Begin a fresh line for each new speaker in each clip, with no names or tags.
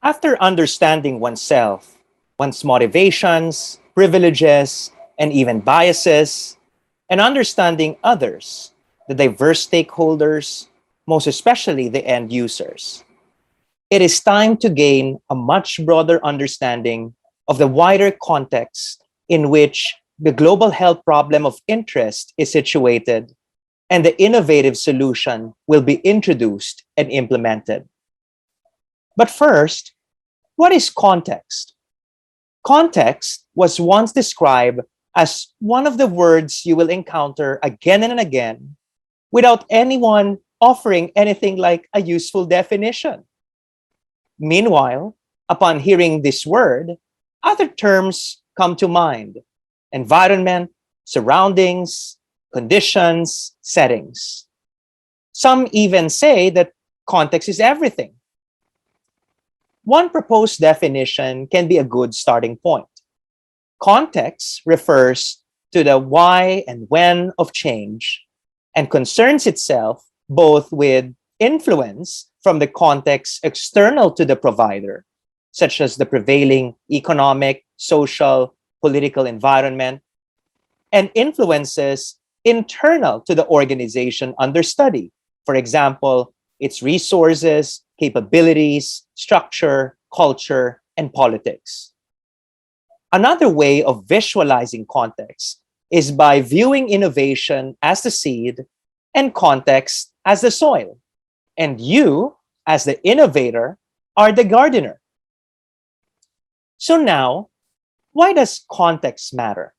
After understanding oneself, one's motivations, privileges, and even biases, and understanding others, the diverse stakeholders, most especially the end users, it is time to gain a much broader understanding of the wider context in which the global health problem of interest is situated and the innovative solution will be introduced and implemented. But first, what is context? Context was once described as one of the words you will encounter again and again without anyone offering anything like a useful definition. Meanwhile, upon hearing this word, other terms come to mind: environment, surroundings, conditions, settings. Some even say that context is everything. One proposed definition can be a good starting point. Context refers to the why and when of change and concerns itself both with influence from the context external to the provider, such as the prevailing economic, social, political environment, and influences internal to the organization under study. For example, its resources, capabilities, structure, culture, and politics. Another way of visualizing context is by viewing innovation as the seed and context as the soil. And you, as the innovator, are the gardener. So now, why does context matter?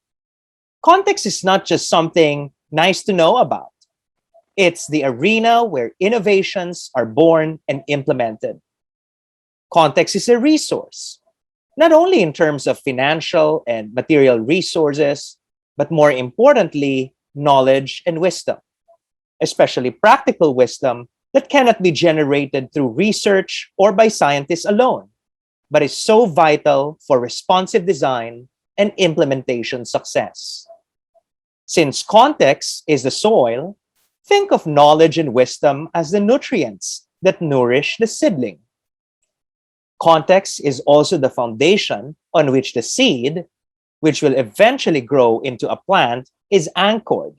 Context is not just something nice to know about. It's the arena where innovations are born and implemented. Context is a resource, not only in terms of financial and material resources, but more importantly, knowledge and wisdom, especially practical wisdom that cannot be generated through research or by scientists alone, but is so vital for responsive design and implementation success. Since context is the soil, think of knowledge and wisdom as the nutrients that nourish the seedling. Context is also the foundation on which the seed, which will eventually grow into a plant, is anchored.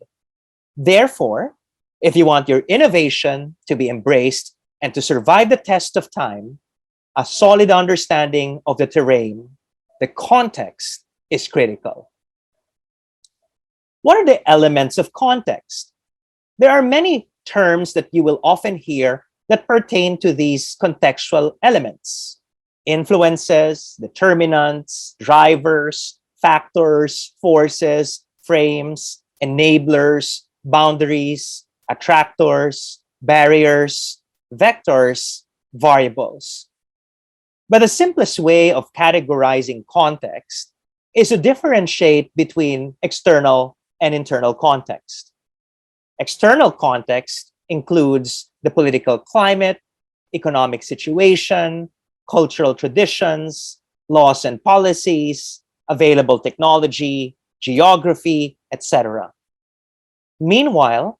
Therefore, if you want your innovation to be embraced and to survive the test of time, a solid understanding of the terrain, the context, is critical. What are the elements of context? There are many terms that you will often hear that pertain to these contextual elements: influences, determinants, drivers, factors, forces, frames, enablers, boundaries, attractors, barriers, vectors, variables. But the simplest way of categorizing context is to differentiate between external and internal context. External context includes the political climate, economic situation, cultural traditions, laws and policies, available technology, geography, etc. Meanwhile,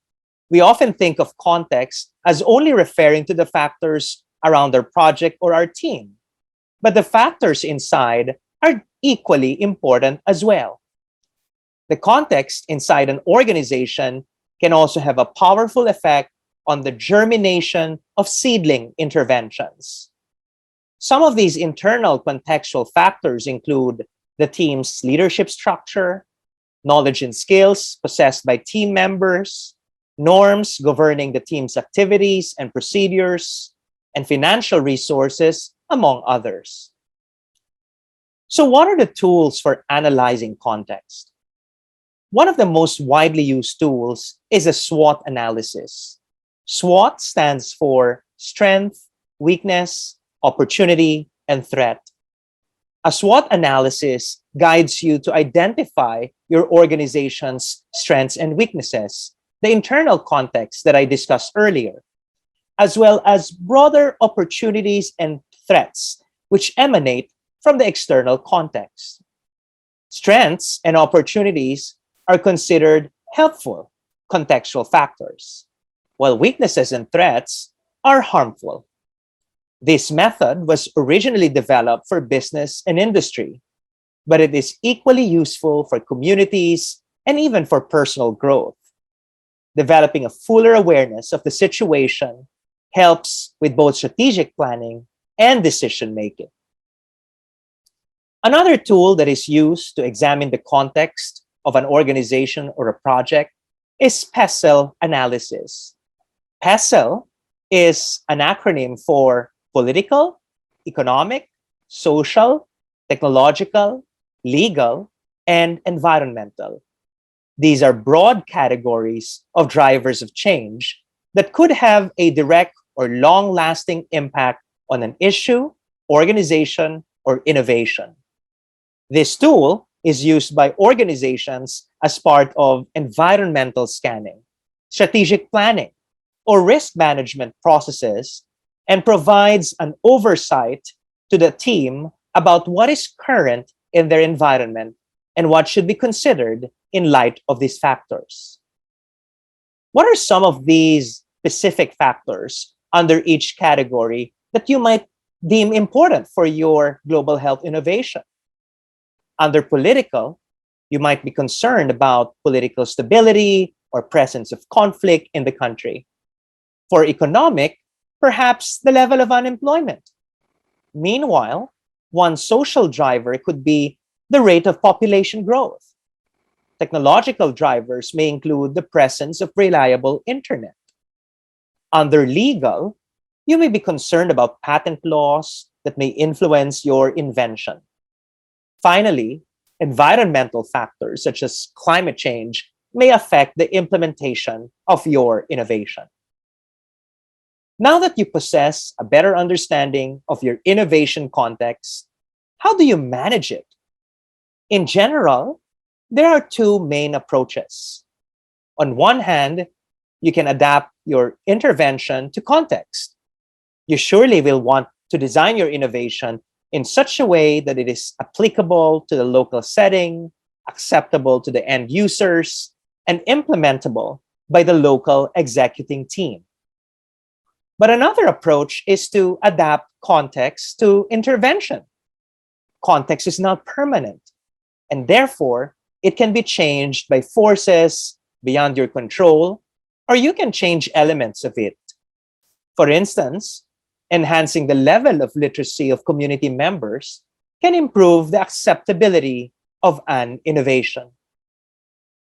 we often think of context as only referring to the factors around our project or our team, but the factors inside are equally important as well. The context inside an organization can also have a powerful effect on the germination of seedling interventions. Some of these internal contextual factors include the team's leadership structure, knowledge and skills possessed by team members, norms governing the team's activities and procedures, and financial resources, among others. So, what are the tools for analyzing context? One of the most widely used tools is a SWOT analysis. SWOT stands for strength, weakness, opportunity, and threat. A SWOT analysis guides you to identify your organization's strengths and weaknesses, the internal context that I discussed earlier, as well as broader opportunities and threats which emanate from the external context. Strengths and opportunities are considered helpful contextual factors, while weaknesses and threats are harmful. This method was originally developed for business and industry, but it is equally useful for communities and even for personal growth. Developing a fuller awareness of the situation helps with both strategic planning and decision making. Another tool that is used to examine the context of an organization or a project is PESTEL analysis. PESTEL is an acronym for political, economic, social, technological, legal, and environmental. These are broad categories of drivers of change that could have a direct or long lasting impact on an issue, organization, or innovation. This tool is used by organizations as part of environmental scanning, strategic planning, or risk management processes, and provides an oversight to the team about what is current in their environment and what should be considered in light of these factors. What are some of these specific factors under each category that you might deem important for your global health innovation? Under political, you might be concerned about political stability or presence of conflict in the country. For economic, perhaps the level of unemployment. Meanwhile, one social driver could be the rate of population growth. Technological drivers may include the presence of reliable internet. Under legal, you may be concerned about patent laws that may influence your invention. Finally, environmental factors such as climate change may affect the implementation of your innovation. Now that you possess a better understanding of your innovation context, how do you manage it? In general, there are two main approaches. On one hand, you can adapt your intervention to context. You surely will want to design your innovation in such a way that it is applicable to the local setting, acceptable to the end users, and implementable by the local executing team. But another approach is to adapt context to intervention. Context is not permanent, and therefore it can be changed by forces beyond your control, or you can change elements of it. For instance, enhancing the level of literacy of community members can improve the acceptability of an innovation.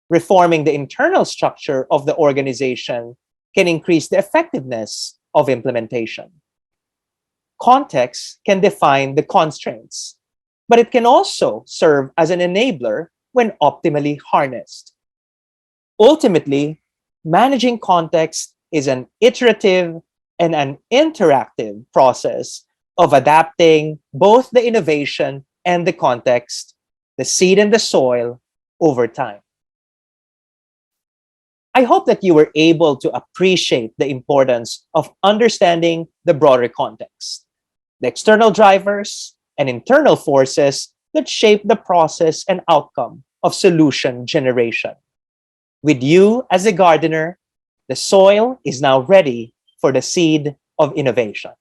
Reforming the internal structure of the organization can increase the effectiveness of implementation. Context can define the constraints, but it can also serve as an enabler when optimally harnessed. Ultimately, managing context is an iterative and an interactive process of adapting both the innovation and the context, the seed and the soil, over time. I hope that you were able to appreciate the importance of understanding the broader context, the external drivers and internal forces that shape the process and outcome of solution generation. With you as a gardener, the soil is now ready for the seed of innovation.